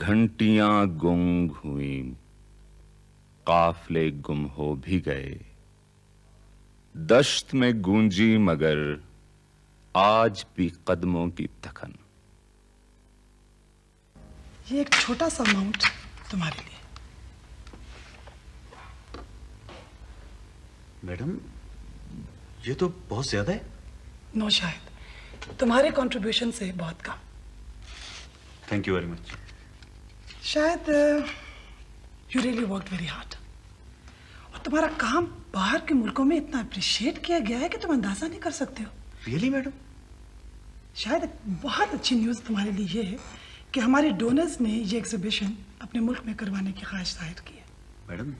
घंटियां गुंग हुई, काफले गुम हो भी गए, दश्त में गूंजी मगर आज भी कदमों की थकन। ये एक छोटा सा अमाउंट तुम्हारे लिए। मैडम, ये तो बहुत ज्यादा है। नो शायद, तुम्हारे कंट्रीब्यूशन से बहुत कम। Thank you very much. शायद you really work very hard, और तुम्हारा काम बाहर के मुल्कों में इतना अप्रिशिएट किया गया है कि तुम अंदाजा नहीं कर सकते हो। Really madam? शायद बहुत अच्छी न्यूज़ तुम्हारे लिए ये है कि हमारे डोनर्स ने ये एग्जीबिशन अपने मुल्क में करवाने की ख्वाहिश जाहिर की है। मैडम,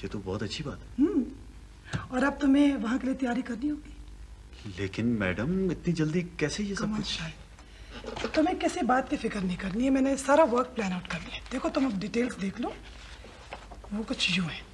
ये तो बहुत अच्छी बात है। और अब तुम्हें वहाँ के लिए तैयारी करनी होगी। लेकिन मैडम, इतनी जल्दी कैसे ये सब कुछ? शायद तुम्हें किसी बात की फिक्र नहीं करनी है, मैंने सारा वर्क प्लान आउट कर लिया है। देखो, तुम अब डिटेल्स देख लो, वो कुछ यूं है।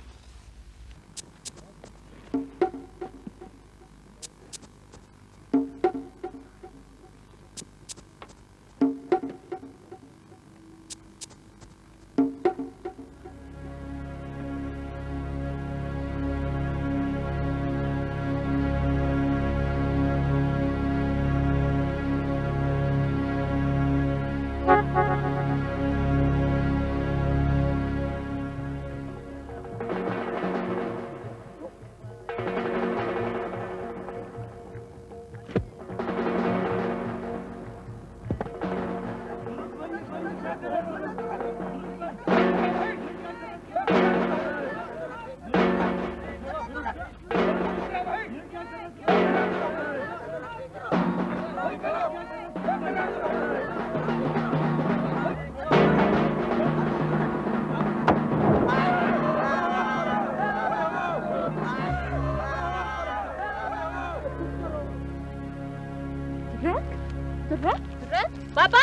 बाबा,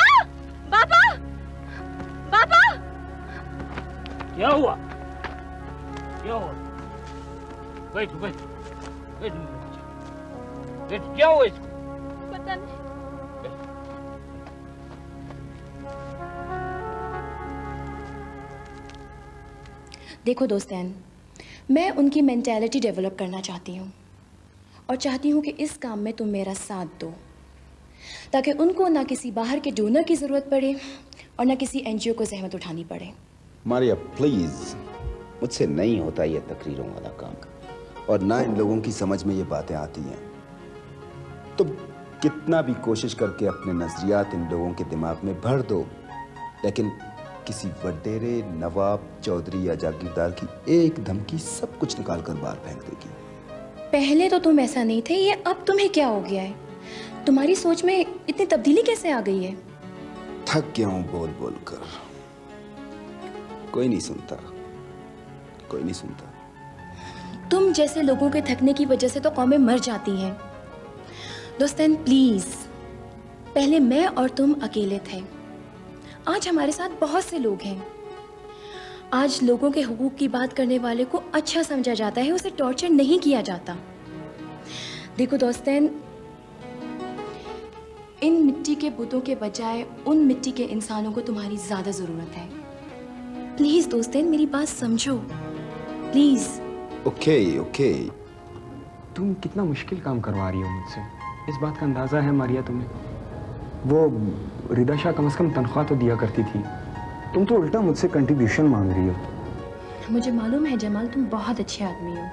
बाबा, बाबा, क्या हुआ? क्या हुआ? बैठो बैठो बैठो बैठो। क्या हुआ इसको? पता नहीं। देखो दोस्तैन, मैं उनकी मेंटालिटी डेवलप करना चाहती हूँ और चाहती हूँ कि इस काम में तुम मेरा साथ दो, ताकि उनको ना किसी बाहर के डोनर की ज़रूरत पड़े और ना किसी एनजीओ को जहमत उठानी पड़े। मारिया प्लीज़, मुझसे नहीं होता ये तकरीरों वाला काम, और ना इन लोगों की समझ में ये बातें आती हैं। तो कितना भी कोशिश करके अपने नजरियात इन लोगों के दिमाग में भर दो, लेकिन किसी वडेरे, नवाब, चौधरी या जागीरदार की एक धमकी सब कुछ निकाल कर बाहर फेंक देगी। पहले तो तुम ऐसा नहीं थे, ये अब तुम्हें क्या हो गया है? तुम्हारी सोच में इतनी तब्दीली कैसे आ गई है? थक गया हूं बोल बोल कर। कोई नहीं सुनता, कोई नहीं सुनता। तुम जैसे लोगों के थकने की वजह से तो कौमें मर जाती हैं। दोस्तन प्लीज, पहले मैं और तुम अकेले थे, आज हमारे साथ बहुत से लोग हैं। आज लोगों के हुकूक की बात करने वाले को अच्छा समझा जाता है, उसे टॉर्चर नहीं किया जाता। देखो दोस्तन, इन मिट्टी के बुतों के बजाय उन मिट्टी के इंसानों को तुम्हारी ज्यादा जरूरत है। प्लीज दोस्तन, मेरी बात समझो प्लीज। Okay okay. तुम कितना मुश्किल काम करवा रही हो मुझसे, इस बात का अंदाजा है मारिया तुम्हें? वो रिदा शाह कम से कम तनख्वाह तो दिया करती थी, तुम तो उल्टा मुझसे कंट्रीब्यूशन मांग रही हो। मुझे मालूम है जमाल, तुम बहुत अच्छे आदमी हो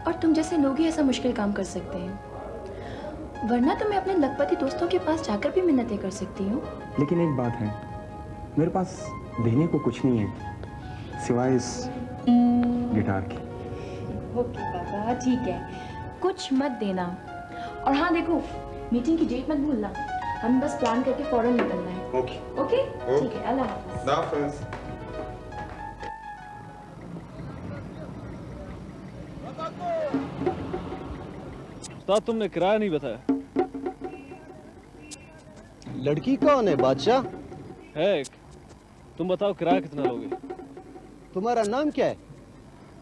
और तुम जैसे लोग ही ऐसा मुश्किल काम कर सकते हैं, वरना तो मैं अपने लखपति दोस्तों के पास जाकर भी मिन्नतें कर सकती हूँ। लेकिन एक बात है, मेरे पास देने को कुछ नहीं है सिवाय इस गिटार की। ओके बाबा, ठीक है, कुछ मत देना। और हाँ देखो, मीटिंग की डेट मत भूलना, हम बस प्लान करके फौरन निकलना है। ओके ओके, ठीक है, अल्लाह हाफ़िज़। उस्ताद, तुमने किराया नहीं बताया। लड़की कौन है बादशाह? है एक। तुम बताओ किराया कितना लोगे? तुम्हारा नाम क्या है?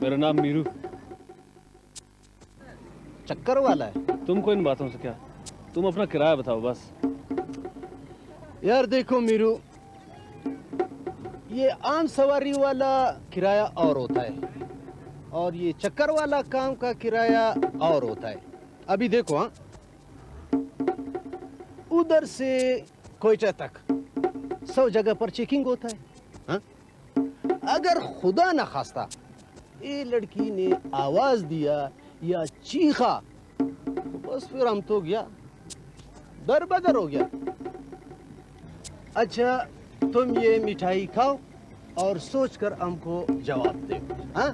मेरा नाम मीरू। चक्कर वाला है? तुमको इन बातों से क्या, तुम अपना किराया बताओ बस। यार देखो मीरू, ये आम सवारी वाला किराया और होता है और ये चक्कर वाला काम का किराया और होता है। अभी देखो, हाँ, उधर से कोयटा तक 100 जगह पर चेकिंग होता है। हाँ? अगर खुदा न खास्ता ये लड़की ने आवाज दिया या चीखा तो बस फिर हम तो गया, दर बदर हो गया। अच्छा, तुम ये मिठाई खाओ और सोचकर हमको जवाब दो। हाँ?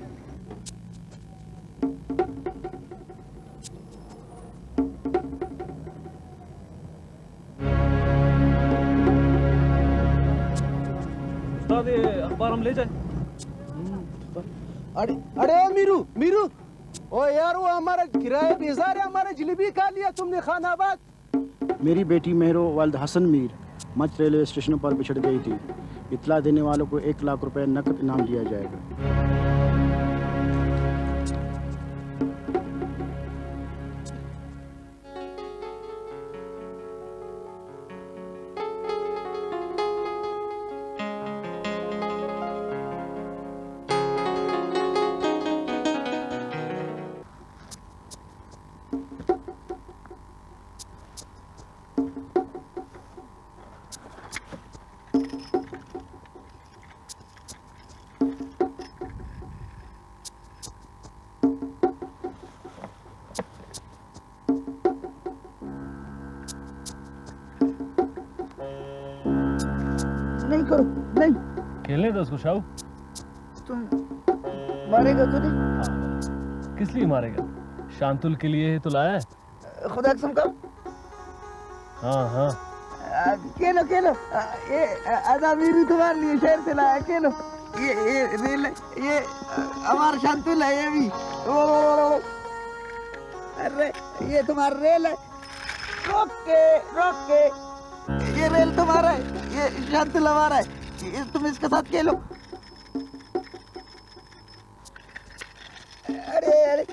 उस्ताद, ये अखबार हम ले जाए? अरे अरे मीरू मीरू, ओ यार, वो हमारा किराया बेजार है, हमारा जलेबी खा लिया तुमने खानाबाद। मेरी बेटी मेहरो वालिद हसन मीर मच रेलवे स्टेशन पर बिछड़ गई थी। इतला देने वालों को 1 लाख रुपए नकद इनाम दिया जाएगा। नहीं करो, नहीं। खेलने दो उसको शाहू। तुम मारेगा तो नहीं? किस लिए मारेगा? शांतुल के लिए तो लाया है। खुदा कसम का। हाँ हाँ, खेलो खेलो, ये आधा मीरू तुम्हारे लिए शहर से लाया, खेलो। ये रेल, ये हमारा शांतुल है, ये भी। अरे ये तुम्हारा रेल है, रोक के ये रेल तुम्हारा है, ये शांतुल हमारा है, तुम इसके साथ खेलो। अरे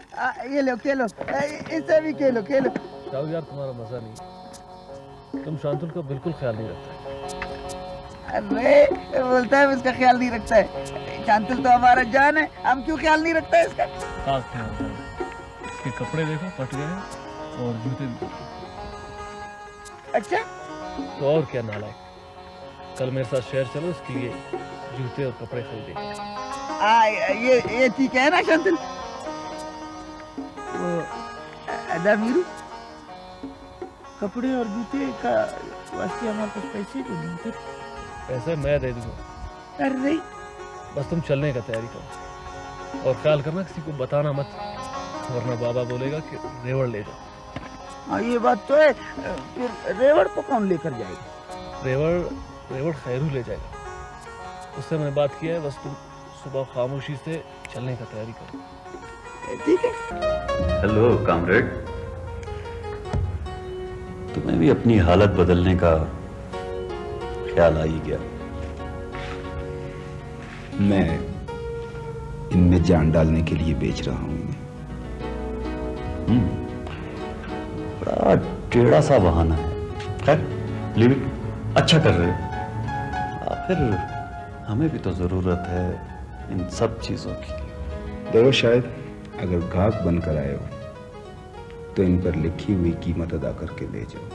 ये लो खेलो, इससे भी खेलो। शाहू यार, तुम्हारा मजा नहीं, तुम शांतुल का बिल्कुल ख्याल नहीं रखता। अरे बोलता है इसका ख्याल नहीं रखता है। शांतुल तो हमारा जान है, हम क्यों ख्याल नहीं रखता है इसका? इसके कपड़े देखो फट गए हैं और जूते भी। अच्छा, तो और क्या नालायक, कल मेरे साथ शहर चलो, इसके लिए जूते और कपड़े खरीदे। ये ठीक है ना शांतुल? वो अदा मीरू, कपड़े और जूते का वास्ते हमारे पास पैसे तो नहीं थे। पैसे मैं दे दूंगा। अरे बस तुम चलने का तैयारी करो और ख्याल करना किसी को बताना मत, वरना बाबा बोलेगा कि रेवड़ ले जाओ। हाँ, ये बात तो है। फिर रेवड़ को कौन लेकर जाएगा? रेवड़ खैरू ले जाएगा, उससे मैंने बात किया है। बस तुम सुबह खामोशी से चलने का तैयारी करो। ठीक है। हेलो कामरेड, तुम्हें भी अपनी हालत बदलने का ख्याल आ ही गया। मैं इनमें जान डालने के लिए बेच रहा हूं इन्हें। बड़ा टेढ़ा सा बहाना है। खैर, लीव इट, अच्छा कर रहे हो। फिर हमें भी तो जरूरत है इन सब चीजों की। देखो, शायद अगर गाहक बनकर आए हो तो इन पर लिखी हुई कीमत अदा करके ले जाओ,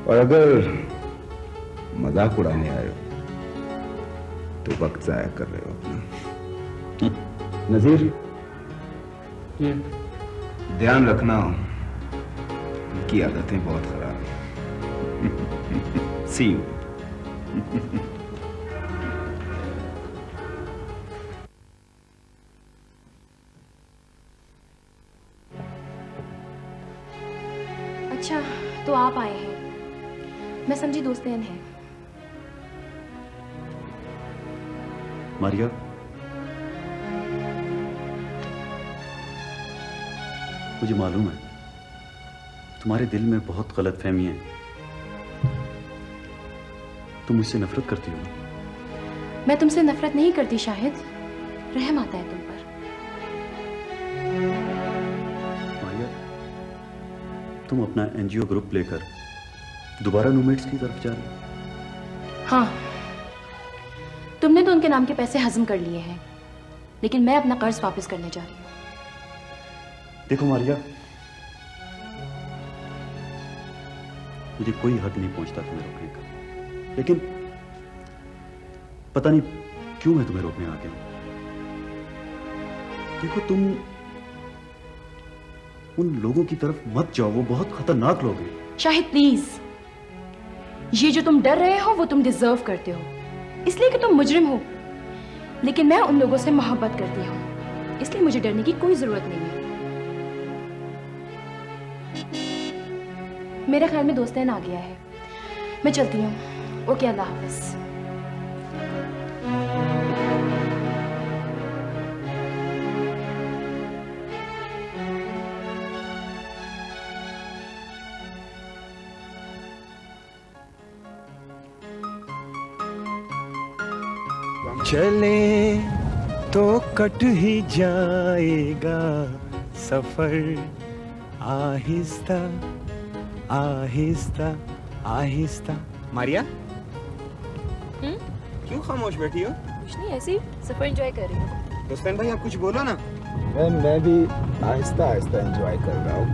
और अगर मजाक उड़ाने आए हो तो वक्त जाया कर रहे हो अपना। नजीर, ध्यान रखना, उनकी आदतें बहुत खराब हैं। सी यू। अच्छा, तो आप आए हैं, मैं समझी दोस्तेन है। मारिया, मुझे मालूम है तुम्हारे दिल में बहुत गलतफहमी है। तुम मुझसे नफरत करती हो। मैं तुमसे नफरत नहीं करती शाहिद, रहम आता है तुम पर। मारिया, तुम अपना एनजीओ ग्रुप लेकर दोबारा नूमेट्स की तरफ जा रही हो? हाँ, तुमने तो उनके नाम के पैसे हजम कर लिए हैं, लेकिन मैं अपना कर्ज वापस करने जा रही हूँ। देखो मारिया, मुझे कोई हक नहीं पहुंचता तुम्हें रोकने का, लेकिन पता नहीं क्यों मैं तुम्हें रोकने आ गया हूं। देखो, तुम उन लोगों की तरफ मत जाओ, वो बहुत खतरनाक लोग हैं। शाहिद प्लीज, ये जो तुम डर रहे हो वो तुम डिजर्व करते हो, इसलिए कि तुम मुजरिम हो। लेकिन मैं उन लोगों से मोहब्बत करती हूँ, इसलिए मुझे डरने की कोई जरूरत नहीं है। मेरे ख्याल में दोस्तैन आ गया है, मैं चलती हूँ। ओके, अल्लाह हाफिज। चले तो कट ही जाएगा सफर, आहिस्ता आहिस्ता आहिस्ता। मारिया, क्यों खामोश बैठी हो? कुछ नहीं, ऐसे ही सफर एंजॉय कर रही हूँ। दोस्तन भाई, आप कुछ बोलो ना। मैं भी आहिस्ता आहिस्ता एंजॉय कर रहा हूँ।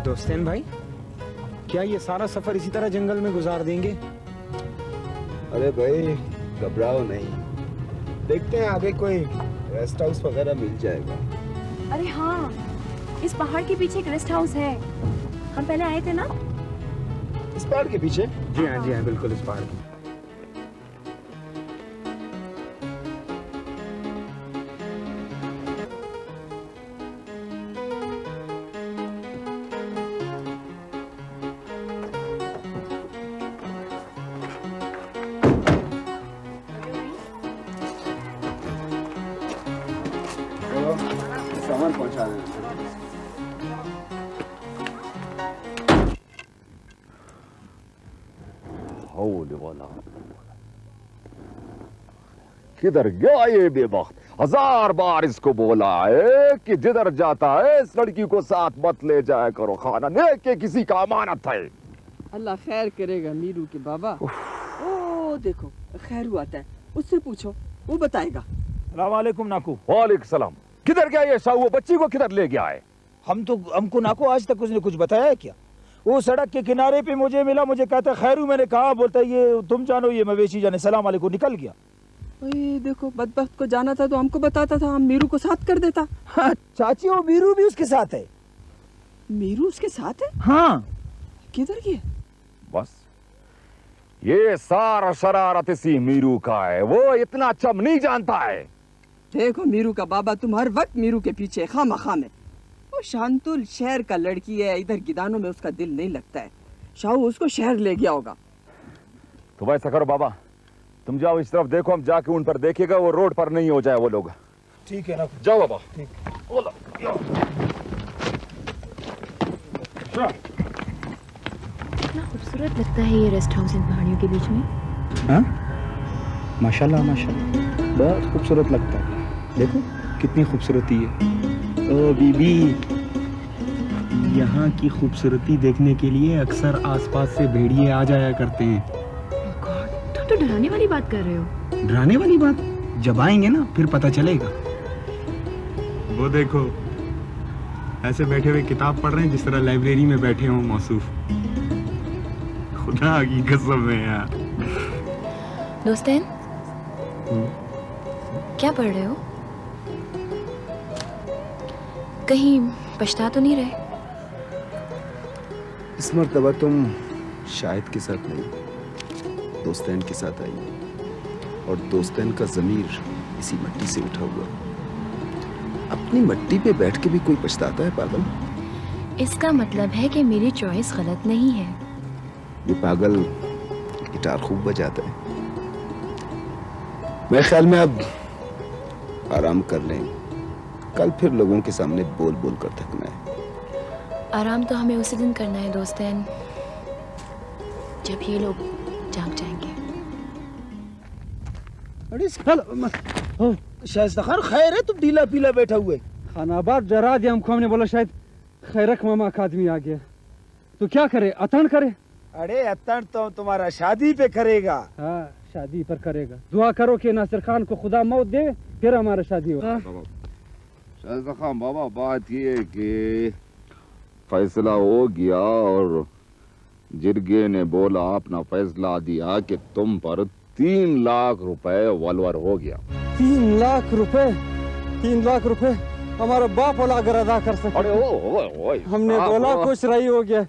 दोस्तन भाई, क्या ये सारा सफर इसी तरह जंगल में गुजार देंगे? अरे भाई, घबराओ नहीं, देखते हैं आगे कोई रेस्ट हाउस वगैरह मिल जाएगा। अरे हाँ, इस पहाड़ के पीछे एक रेस्ट हाउस है, हम पहले आए थे ना। इस पहाड़ के पीछे? जी हाँ, जी हाँ, बिल्कुल इस पहाड़ के। सामान पहुंचा देना। किधर गया ये बेवक्त? 1000 बार इसको बोला है कि जिधर जाता है इस लड़की को साथ मत ले जाया करो, खाना ने के किसी का अमानत है। अल्लाह खैर करेगा मीरू के बाबा। ओ देखो, खैर हुआ आता है, उससे पूछो, वो बताएगा। अस्सलामुअलैकुम नाकू। वालेकुम सलाम। किधर गया ये शाहू? बच्ची को किधर ले गया है? हमको नाकू आज तक उसने कुछ बताया है क्या? वो सड़क के किनारे पे मुझे मिला, मुझे कहता खैरू, मैंने कहा, बोलता ये तुम जानो ये मवेशी जाने, सलाम अलैकुम, निकल गया। ओए देखो, बदबख्त को जाना था तो हमको बताता था, हम मीरू को साथ कर देता। हाँ चाची, वो मीरू भी उसके साथ है। मीरू उसके साथ है? हाँ। किधर गया? बस ये सारा शरारत इसी मीरू का है, वो इतना अच्छा नहीं जानता है। देखो मीरू का बाबा, तुम हर वक्त मीरू के पीछे खामखा में। वो शांतुल शहर का लड़की है, इधर गिदानों में उसका दिल नहीं लगता है। शाहू उसको शहर ले गया होगा। तो वैसा करो बाबा, तुम जाओ इस तरफ देखो, हम जाके उन पर देखेगा, वो रोड पर नहीं हो जाए वो लोग। ठीक है ना, जाओ बाबा। ठीक। कितना खूबसूरत लगता है ये रेस्ट हाउस इन पहाड़ियों के बीच में। हाँ, माशाल्लाह माशाल्लाह, बहुत खूबसूरत लगता है। देखो कितनी खूबसूरती है। ओ बीबी, यहाँ की खूबसूरती देखने के लिए अक्सर आसपास से भेड़िए आ जाया करते हैं। तुम तो डराने वाली बात कर रहे हो। डराने वाली बात? जब आएंगे ना फिर पता चलेगा। वो देखो, ऐसे बैठे हुए किताब पढ़ रहे हैं जिस तरह लाइब्रेरी में बैठे हों मौसूफ। खुदा की कसम है यार। दोस्तैन, क्या पढ़ रहे हो? कहीं पछता तो नहीं रहे? इस मर्तबा तुम शाहिद के साथ नहीं, दोस्तैन के साथ आई, और दोस्तैन का ज़मीर इसी मिट्टी से उठा हुआ। अपनी मिट्टी पे बैठ के भी कोई पछताता है पागल? इसका मतलब है कि मेरी चॉइस गलत नहीं है। ये पागल गिटार खूब बजाता है, मेरे ख्याल में अब आराम कर लें, कल फिर लोगों के सामने बोल बोल कर थकना है। आराम तो हमें उसी दिन करना है दोस्तैन, जब ये लोग जाग जाएंगे। अरे शायद खान खैर है, तुम ढीला पीला बैठा हुए। खानाबाद डरा दिया हमको, हमने बोला शायद खैरक मामा का आदमी आ गया। तो क्या करे, अतन करे? अरे अतन तो तुम्हारा शादी पे करेगा। हाँ शादी पर करेगा। दुआ करो कि नासिर खान को खुदा मौत दे, फिर हमारा शादी हो। शाहिद खान बाबा, बात ये कि फैसला हो गया और जिरगे ने बोला, अपना फैसला दिया कि तुम पर 3 लाख रुपए वलवर हो गया। 3 लाख रुपए? 3 लाख रुपए हमारा बाप वाला अगर अदा कर सके। अरे ओ, हमने 2 लाख खुश रही हो गया।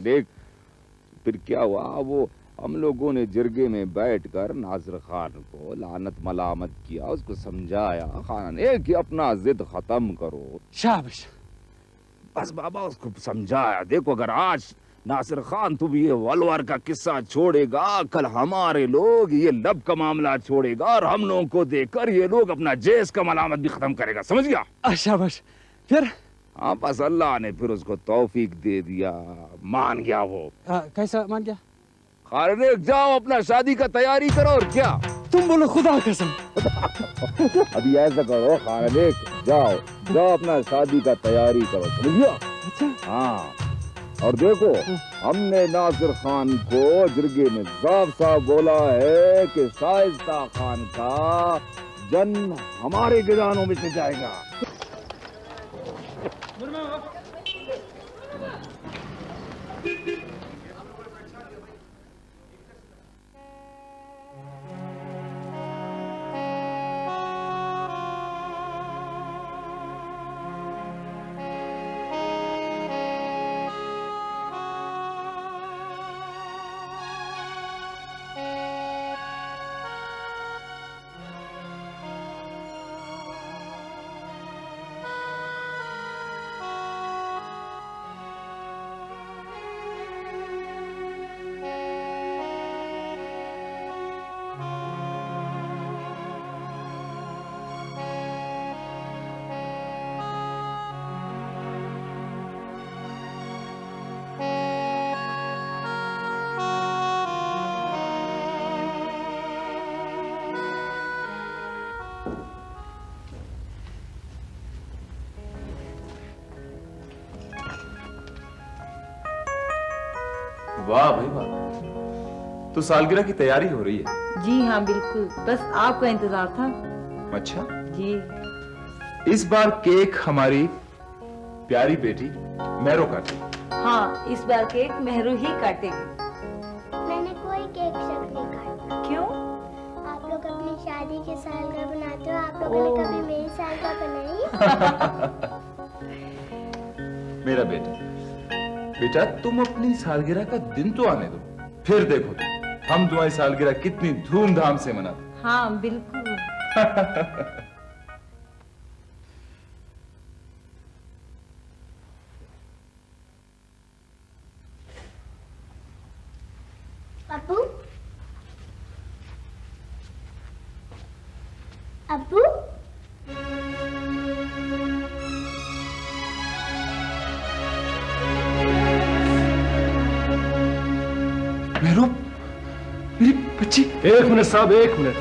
देख फिर क्या हुआ, वो हम लोगों ने जिरगे में बैठकर नासिर खान को लानत मलामत किया, उसको समझाया खान ने कि अपना जिद खत्म करो। शाबाश। बस बाबा उसको समझाया, देखो अगर आज नासिर खान तू भी ये वलवर का किस्सा छोड़ेगा, कल हमारे लोग ये लब का मामला छोड़ेगा और हम लोगों को देखकर ये लोग अपना जेस का मलामत भी खत्म करेगा, समझ गया? शाबाश। फिर? हाँ बस अल्लाह ने फिर उसको तौफीक दे दिया, मान गया वो। कैसा मान गया? खाने जाओ अपना शादी का तैयारी करो। और क्या तुम बोलो खुदा कसम। अभी ऐसा करो खाने, जाओ अपना शादी का तैयारी करो, समझ गया? अच्छा। हाँ और देखो हमने नासिर खान को जिरगे में साफ साफ बोला है कि शाइस्ता खान का जन्म हमारे गिरानों में से जाएगा। वाह भाई वाह, तो सालगिरह की तैयारी हो रही है? जी हाँ बिल्कुल, बस आपका इंतजार था। अच्छा जी। इस बार केक हमारी प्यारी बेटी मेहरो काटेगी। हाँ इस बार केक मेहरू ही काटेगी। मैंने कोई केक शक नहीं काटा। क्यों? आप लोग अपनी शादी के सालगिरह बनाते हो, आप लोगों ने कभी मेरी सालगिरह बनाई? मेरा बेटा तुम अपनी सालगिरह का दिन तो आने दो, फिर देखो हम तुम्हारी सालगिरह कितनी धूमधाम से मनाते। हाँ बिल्कुल। अब्बू, अब्बू, मेहरो, मेरी बच्ची। 1 मिनट साहब, 1 मिनट।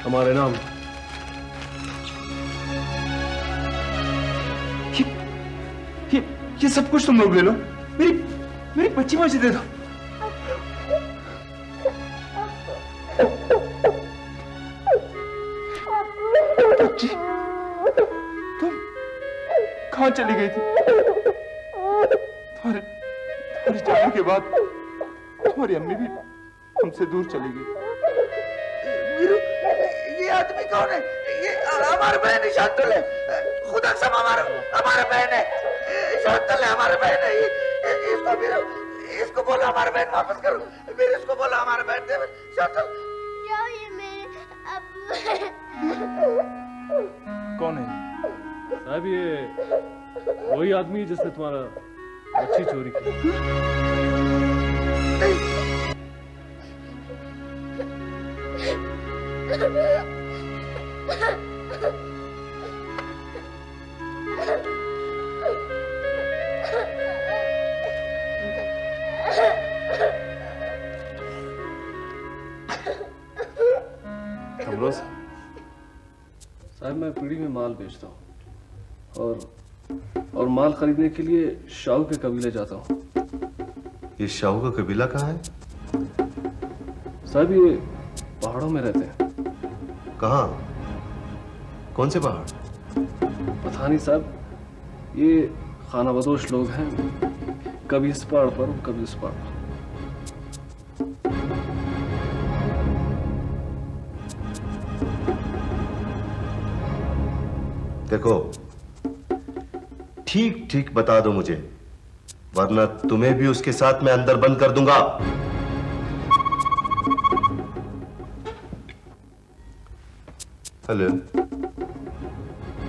हमारे नाम। ये सब कुछ तुम लोग ले लो, मेरी बच्ची मुझे दे दो। बच्ची, तुम कहाँ चली गई थी? तुम्हारे जाने के बाद तुम्हारी अम्मी भी हमसे दूर चली गई। वीरू, ये आदमी कौन है? ये हमारे बहन है शांतल है। खुदा सब हमारे बहन है शांतल है, हमारे बहन है। इसको वीरू, इसको बोला हमारे बहन वापस करो। वीरू इसको बोला हमारे बहन दे शांतल। जाओ, ये मेरे अब्बू। कौन है साहब? ये वही आदमी जिसने तुम्हारा बच्ची चोरी की। नहीं, कमरोज साहब, मैं पीढ़ी में माल बेचता हूँ और माल खरीदने के लिए शाहू के कबीले जाता हूँ। ये शाहू का कबीला कहाँ है? साहब ये पहाड़ों में रहते हैं। कहाँ? कौन से पहाड़? पता नहीं साहब, ये खाना बदोश लोग हैं, कभी इस पहाड़ पर कभी उस पहाड़ पर। देखो, ठीक ठीक बता दो मुझे, वरना तुम्हें भी उसके साथ मैं अंदर बंद कर दूंगा। हेलो।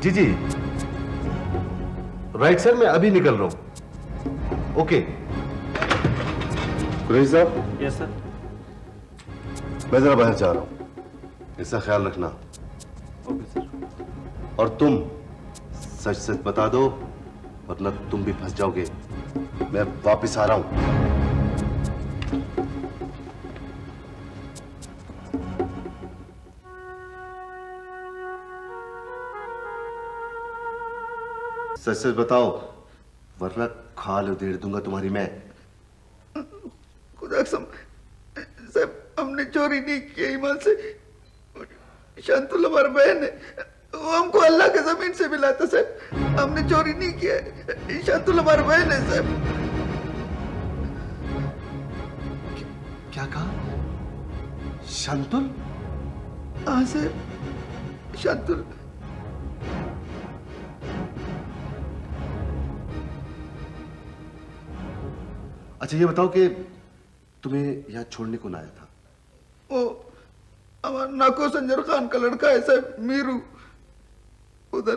जी जी, राइट सर, मैं अभी निकल रहा हूं। ओके। कुरैशी साहब। Yes sir. मैं जरा बाहर जा रहा हूं, इसका ख्याल रखना। Okay sir. और तुम सच सच बता दो, वरना तुम भी फंस जाओगे। मैं वापस आ रहा हूं। सच सच बताओ, वरना खाल उधेड़ दूंगा तुम्हारी मैं। खुदा कसम साहब, हमने चोरी नहीं की ईमान से। शांतुल हमारी बहन है, वो हमको अल्लाह के जमीन से मिला था साहब। हमने चोरी नहीं किया है। शांतुल हमारी बहन है साहब। क्या कहा? शांतुल? हाँ साहब, शांतुल। अच्छा ये बताओ कि तुम्हें यहाँ छोड़ने कौन आया था? वो हमारा नाको संजर खान का लड़का है साहब, मीरू। उधर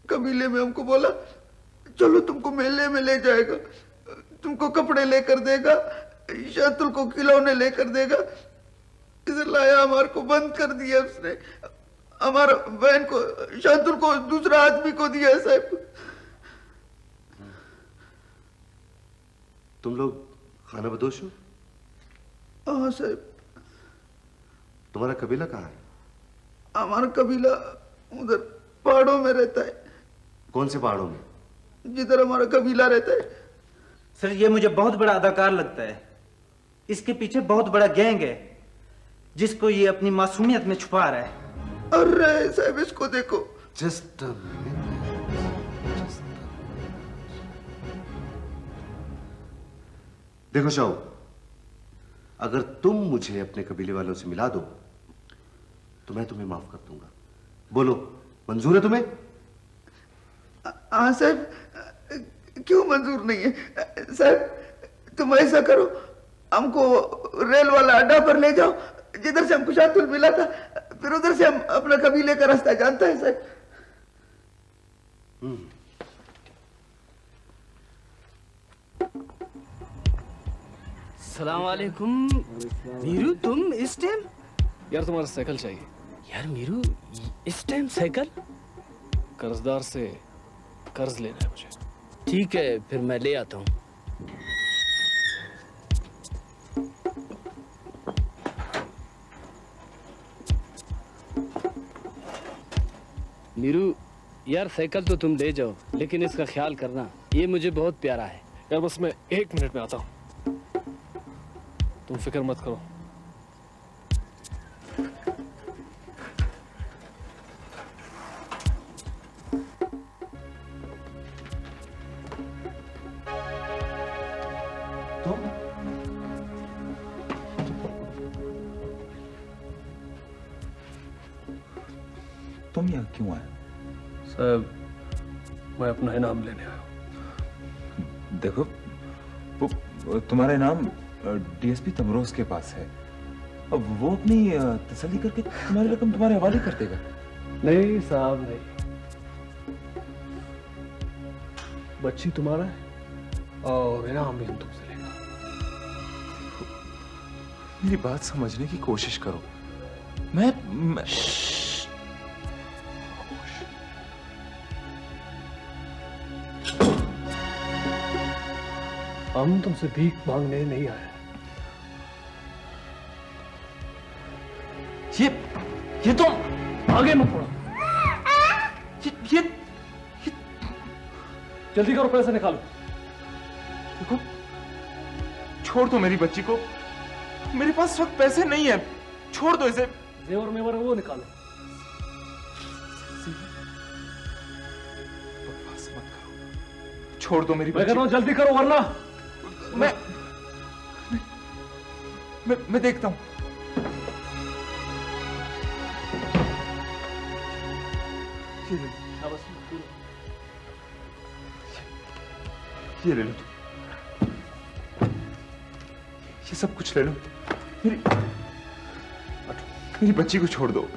कबीले में हमको बोला चलो तुमको मेले में ले जाएगा, तुमको कपड़े लेकर देगा, शांतुल को खिलौने लेकर देगा। इधर लाया, हमारे को बंद कर दिया उसने। हमारा बहन को, शांतुल को दूसरा आदमी को दिया साहब। तुम लोग खाना बदोश हो? हाँ साहब। तुम्हारा कबीला कहाँ है? हमारा कबीला उधर पहाड़ों में रहता है। कौन से पहाड़ों में? जिधर हमारा कबीला रहता है। सर ये मुझे बहुत बड़ा अदाकार लगता है। इसके पीछे बहुत बड़ा गैंग है जिसको ये अपनी मासूमियत में छुपा रहा है। अरे साहब इसको देखो। जस्ट देखो शाहू, अगर तुम मुझे अपने कबीले वालों से मिला दो तो मैं तुम्हें माफ कर दूंगा। बोलो, मंजूर है तुम्हें? हाँ साहब, क्यों मंजूर नहीं है साहब? तुम ऐसा करो, हमको रेल वाला अड्डा पर ले जाओ जिधर से हमको शांतुल मिला था, फिर उधर से हम अपना कबीले का रास्ता जानता है साहब। सलाम वालेकुम। मीरू तुम इस टाइम? यार तुम्हारा साइकिल चाहिए। यार मीरू इस टाइम साइकिल? कर्जदार से कर्ज लेना है मुझे। ठीक है, फिर मैं ले आता हूँ। मीरू यार साइकिल तो तुम ले जाओ, लेकिन इसका ख्याल करना, ये मुझे बहुत प्यारा है। यार बस मैं 1 मिनट में आता हूँ, तुम फिक्र मत करो। तुम यहाँ क्यों आए? साहब मैं अपना इनाम लेने आया हूँ। देखो, तुम्हारा इनाम डीएसपी तमरोज के पास है। अब वो अपनी तसल्ली करके तुम्हारी रकम तुम्हारे हवाले कर देगा। नहीं साहब नहीं, बच्ची तुम्हारा है और इनाम भी हम तुमसे लेगा। मेरी बात समझने की कोशिश करो। मैं हम तुमसे भीख मांगने नहीं आए। ये तुम आगे मत बढ़ो। ये जल्दी करो, पैसे निकालो। देखो, छोड़ दो मेरी बच्ची को, मेरे पास इस वक्त पैसे नहीं है, छोड़ दो इसे। जेवर मेवर वो निकालो। बकवास मत करो, छोड़ दो मेरी मैं बच्ची। कह रहा हूं जल्दी करो वरना मैं देखता हूं। ये ले लो तुम, ये सब कुछ ले लो। मेरी बच्ची को छोड़ दो।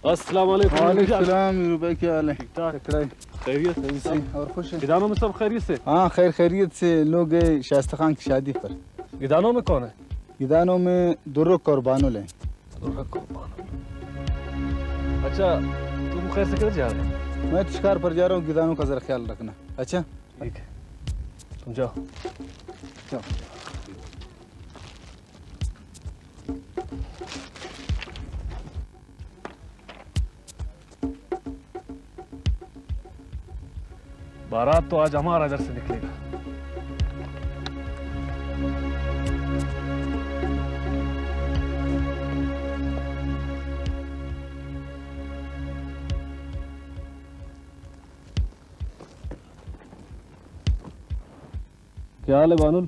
अस्सलाम वालेकुम। वालेकुम रुपए, क्या हाल है? खैरियत से और खुश है? गिदानों में सब खैरियत से? हाँ खैर खैरियत से। लोग गए शाइस्ता खान की शादी पर। गिदानों में कौन है? गिदानों में दुर्रुक और बानुल है। दुर्रुक और बानुल। अच्छा, तुम खैर से किधर जा रहे हो? मैं तो शिकार पर जा रहा हूँ, गिदानों का जरा ख्याल रखना। अच्छा ठीक है, तुम जाओ। जाओ। बारात तो आज हमारा इधर से निकलेगा। क्या हाल है बानुल?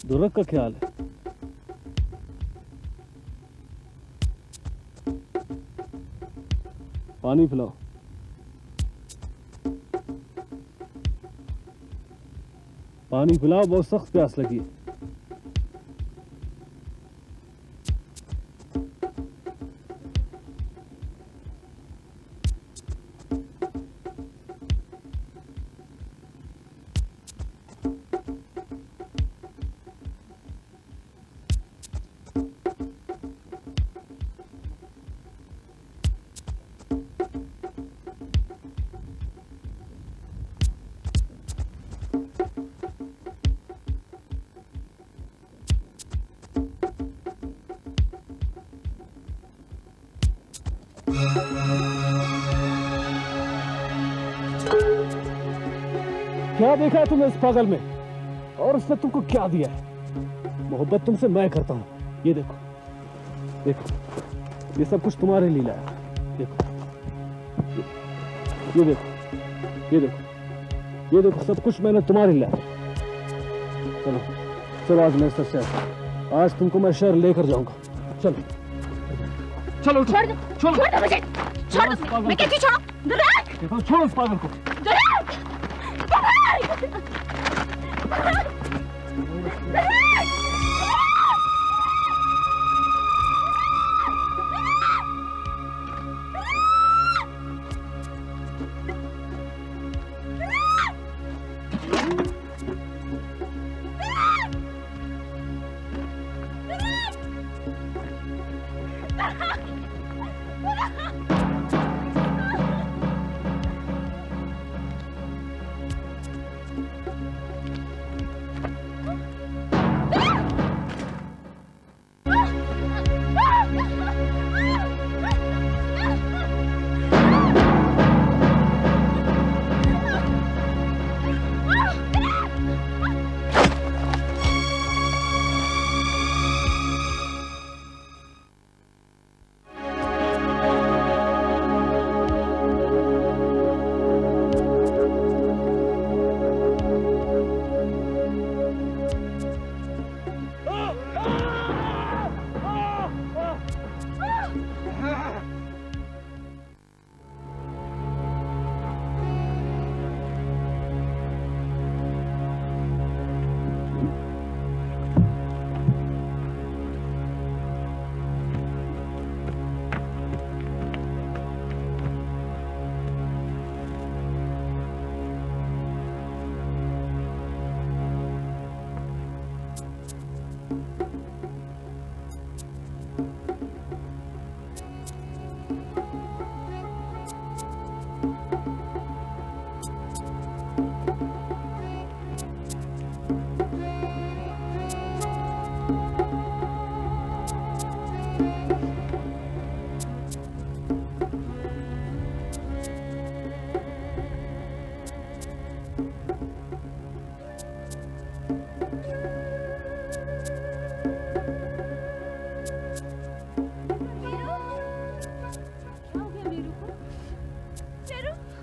दुर्रक का क्या हाल है? पानी पिलाओ। पानी पिलाओ, बहुत सख्त प्यास लगी है। क्या देखा है तुमने इस पागल में, और उसने तुमको क्या दिया है? मोहब्बत तुमसे मैं करता हूं। ये देखो, देखो, ये सब कुछ तुम्हारे लिए लाया। देखो, ये देखो, ये देखो, ये देखो, सब कुछ मैंने तुम्हारे लिए लाया। चलो चलो, आज मेरे साथ शहर, आज तुमको मैं शहर लेकर जाऊंगा। चलो चलो, छोड़ दो, छोड़ दो मुझे, छोड़ दो, मैं कैसे छोड़ूं? दुर्रक! देखो, छोड़ो उस पागल को। दुर्रक!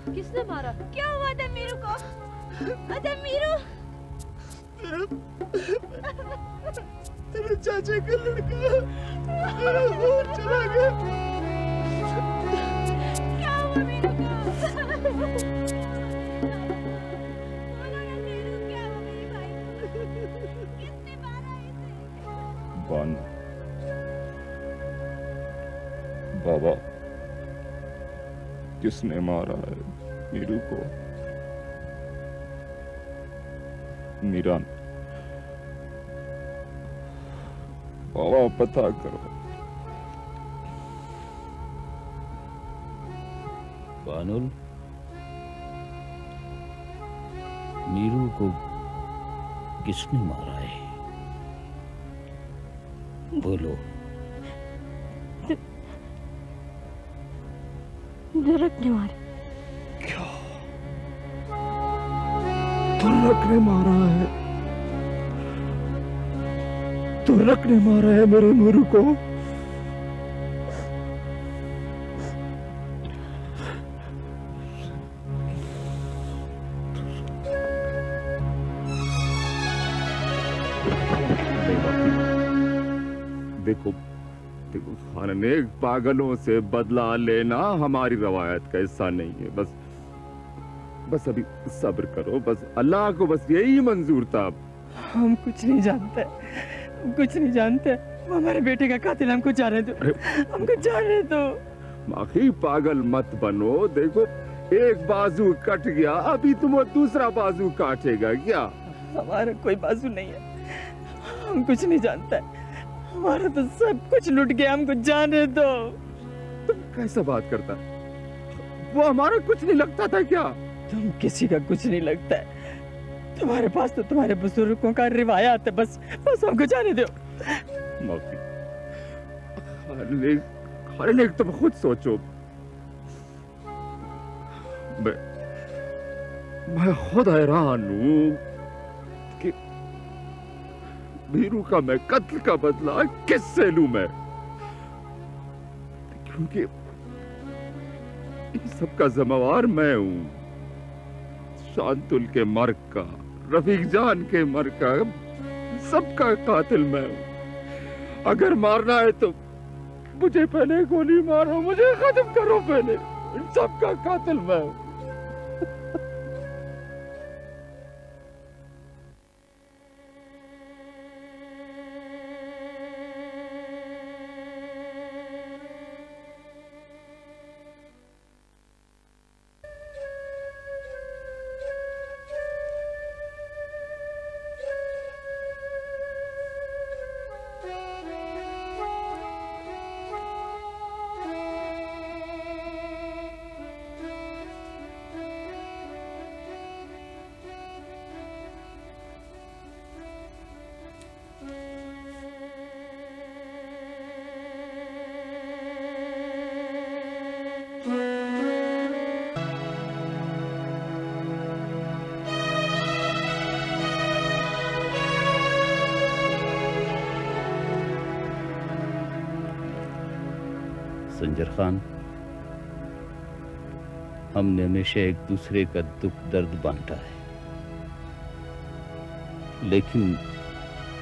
किसने मारा? क्या हुआ था मीरू को? अरे मीरू! तेरे चाचा का लड़का मेरा खून चला गया। क्या हुआ मीरू को? बानू, बाबा किसने मारा है मीरू को? मीरा, बाबा पता करो। बानुल, मीरू को किसने मारा है? बोलो। तुर्रक ने मारा। क्या? तुर्रक ने मारा है? तुर्रक ने मारा है मेरे मीरू को? देखो देखो, खाने पागलों से बदला लेना हमारी रवायत का हिस्सा नहीं है। बस अभी सब्र करो। बस अल्लाह को बस यही मंजूर था। हम कुछ नहीं जानते, हम कुछ नहीं जानते। वो हमारे बेटे का कातिल, हमको जाने दो, हमको जाने दो। माखी पागल मत बनो। देखो एक बाजू कट गया, अभी तुम दूसरा बाजू काटेगा क्या? हमारा कोई बाजू नहीं है, हम कुछ नहीं जानते। हमारा तो सब कुछ लुट गया, हमको जाने दो। तुम कैसा बात करता है? वो हमारा कुछ नहीं लगता था क्या? तुम किसी का कुछ नहीं लगता है। तुम्हारे पास तो तुम्हारे बुजुर्गों का रिवायात है। बस हमको जाने दो। माफी खाने तुम खुद सोचो। मैं खुद हैरान हूँ कि मीरू का मैं कत्ल का बदला किससे लूं मैं? क्योंकि इन सब का जिम्मेवार मैं हूं। शांतुल के मर्ग का, रफीक जान के मर्ग का, सबका कातिल मैं हूं। अगर मारना है तो मुझे पहले गोली मारो, मुझे खत्म करो पहले। इन सबका कातिल मैं हूं। संजर खान, हमने हमेशा एक दूसरे का दुख दर्द बांटा है, लेकिन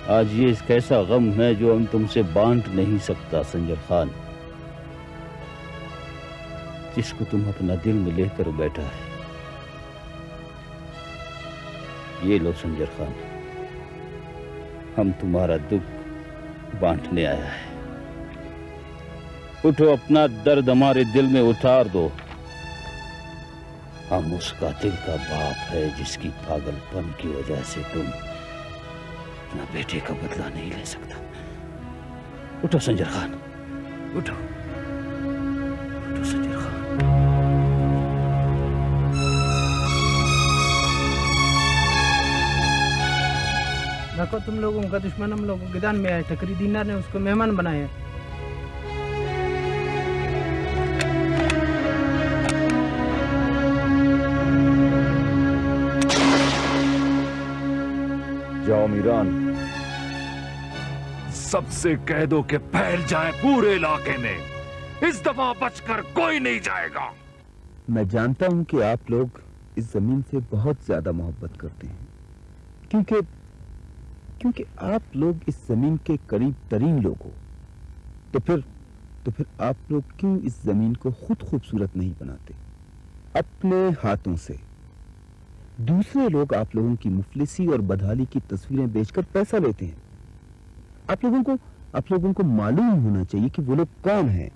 आज ये एक ऐसा गम है जो हम तुमसे बांट नहीं सकता संजर खान, जिसको तुम अपना दिल में लेकर बैठा है। ये लो संजर खान, हम तुम्हारा दुख बांटने आया है। उठो, अपना दर्द हमारे दिल में उतार दो। हम उस कातिल का बाप है जिसकी पागलपन की वजह से तुम अपना बेटे का बदला नहीं ले सकता। उठो संजर खान, उठो, उठो संजर खान। देखो तुम लोगों का दुश्मन हम लोगों के दान में आया, टकरी दीनार ने उसको मेहमान बनाया। जाओ मीरान, सबसे कह दो कि फैल जाए पूरे इलाके में, इस दफा बचकर कोई नहीं जाएगा। मैं जानता हूं कि आप लोग इस जमीन से बहुत ज्यादा मोहब्बत करते हैं, क्योंकि आप लोग इस जमीन के करीब तरीन लोग हो। तो फिर आप लोग क्यों इस जमीन को खुद खूबसूरत नहीं बनाते अपने हाथों से? दूसरे लोग आप लोगों की मुफलिसी और बदहाली की तस्वीरें बेचकर पैसा लेते हैं। आप लोगों को मालूम होना चाहिए कि वो लोग कौन हैं।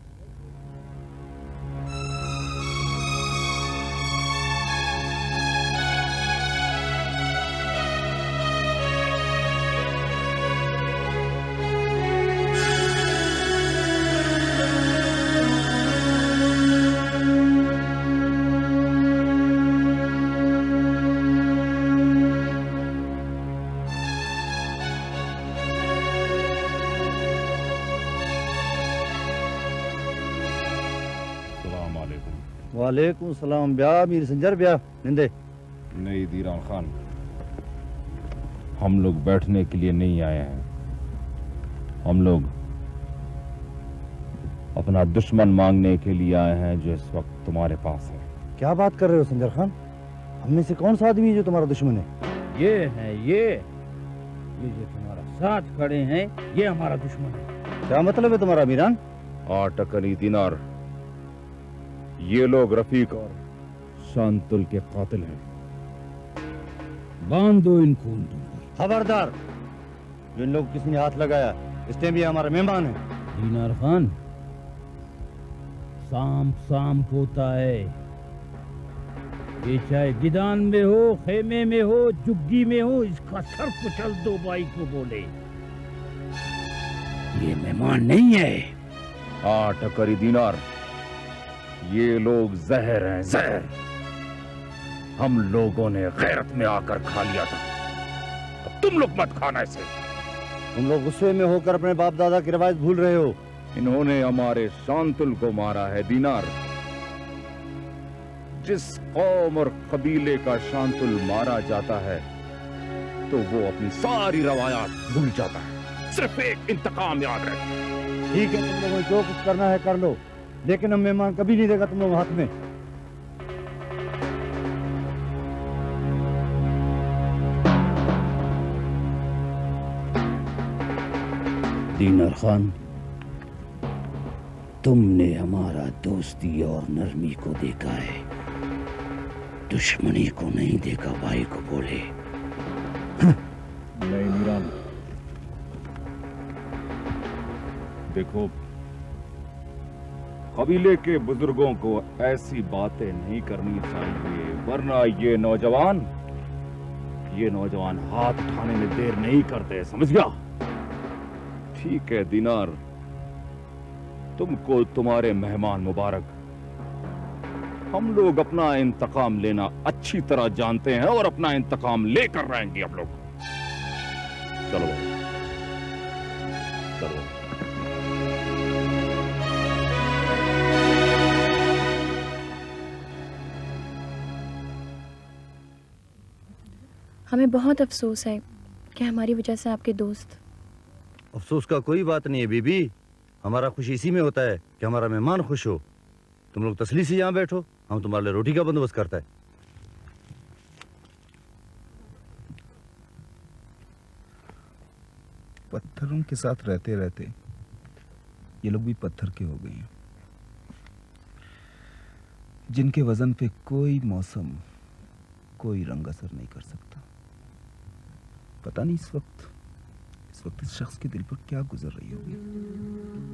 वालेकुम सलाम। ब्याह मीर संजर ब्याह निंदे नहीं दीरान खान, हम लोग बैठने के लिए नहीं आए हैं। हम लोग अपना दुश्मन मांगने के लिए आए हैं जो इस वक्त तुम्हारे पास है। क्या बात कर रहे हो संजर खान? हम में से कौन सा आदमी है जो तुम्हारा दुश्मन है? ये है ये जो तुम्हारा साथ खड़े हैं, ये हमारा दुश्मन है। क्या मतलब है तुम्हारा मीरान? 8 अकनी दिनार, ये लोग रफीक और शांतुल के कातिल हैं। बांध दो इनको। खबरदार, जिन लोग किसी ने हाथ लगाया इसने भी हमारा मेहमान है। दीनार खान, सांप होता है। ये चाहे गिदान में हो, खेमे में हो, जुग्गी में हो, इसका सर कुचल दो भाई को बोले। ये मेहमान नहीं है। 8 अकनी दिनार, ये लोग जहर हैं, जहर। हम लोगों ने गैरत में आकर खा लिया था, अब तुम लोग मत खाना इसे। तुम लोग गुस्से में होकर अपने बाप दादा की रवायत भूल रहे हो। इन्होंने हमारे शांतुल को मारा है दीनार। जिस कौम और कबीले का शांतुल मारा जाता है तो वो अपनी सारी रवायात भूल जाता है, सिर्फ एक इंतकाम याद रहे। ठीक है, तुम लोगों को जो कुछ करना है कर लो, लेकिन हम मेहमान कभी नहीं देगा तुम लोग हाथ में। दीनार खान, तुमने हमारा दोस्ती और नरमी को देखा है, दुश्मनी को नहीं देखा। भाई को बोले। नहीं मीरान, देखो कबीले के बुजुर्गों को ऐसी बातें नहीं करनी चाहिए, वरना ये नौजवान हाथ उठाने में देर नहीं करते, समझ गया? ठीक है दीनार, तुमको तुम्हारे मेहमान मुबारक। हम लोग अपना इंतकाम लेना अच्छी तरह जानते हैं और अपना इंतकाम लेकर रहेंगे हम लोग। चलो चलो। हमें बहुत अफसोस है कि हमारी वजह से आपके दोस्त। अफसोस का कोई बात नहीं है बीबी, हमारा खुश इसी में होता है कि हमारा मेहमान खुश हो। तुम लोग तसल्ली से यहाँ बैठो, हम तुम्हारे लिए रोटी का बंदोबस्त करता है। पत्थरों के साथ रहते रहते ये लोग भी पत्थर के हो गए हैं, जिनके वजन पे कोई मौसम, कोई रंग असर नहीं कर सकता। पता नहीं इस वक्त इस शख्स के दिल पर क्या गुजर रही होगी।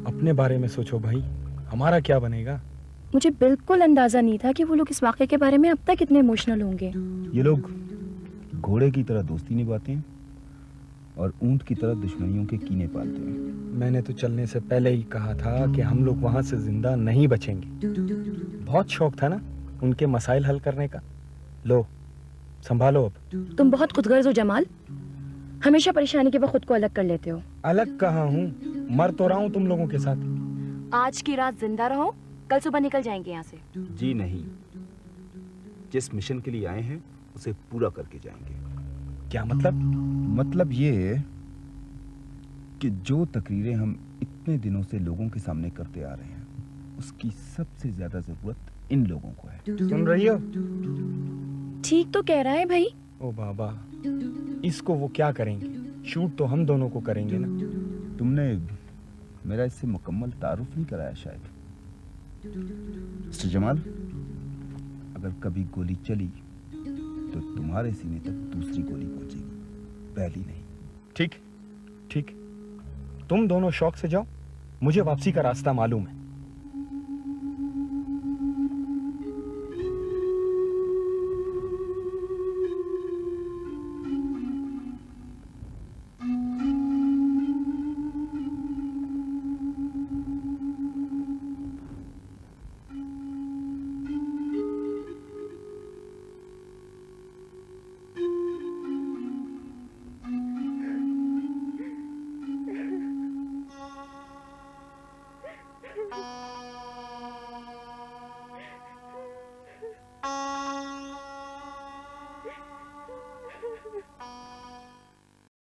अपने बारे में सोचो भाई, हमारा क्या बनेगा? मुझे बिल्कुल अंदाजा नहीं था कि वो लोग इस वाक़े के बारे में अब तक इतने इमोशनल होंगे। ये लोग घोड़े की तरह दोस्ती निभाते हैं और ऊंट की तरह दुश्मनियों के कीने पालते हैं। मैंने तो चलने से पहले ही कहा था कि हम लोग वहां से जिंदा नहीं बचेंगे। बहुत शौक था ना उनके मसाइल हल करने का। लो संभालो अब। तुम बहुत खुदगर्ज हो जमाल, हमेशा परेशानी के वक्त खुद को अलग कर लेते हो। अलग कहाँ हूँ, मर तो रहा हूँ तुम लोगों के साथ। आज की रात जिंदा रहो, कल सुबह निकल जाएंगे यहाँ से। जी नहीं, जिस मिशन के लिए आए हैं उसे पूरा करके जाएंगे। क्या मतलब? मतलब ये कि जो तकरीरें हम इतने दिनों से लोगों के सामने करते आ रहे हैं उसकी सबसे ज्यादा जरूरत इन लोगों को है। सुन रही हो? ठीक तो कह रहा है भाई। ओ बाबा, इसको वो क्या करेंगे? शूट तो हम दोनों को करेंगे ना। तुमने मेरा इससे मुकम्मल तारुफ नहीं कराया शायद। मिस्टर जमाल, अगर कभी गोली चली तो तुम्हारे सीने तक दूसरी गोली पहुंचेगी, पहली नहीं। ठीक ठीक, तुम दोनों शौक से जाओ, मुझे वापसी का रास्ता मालूम है।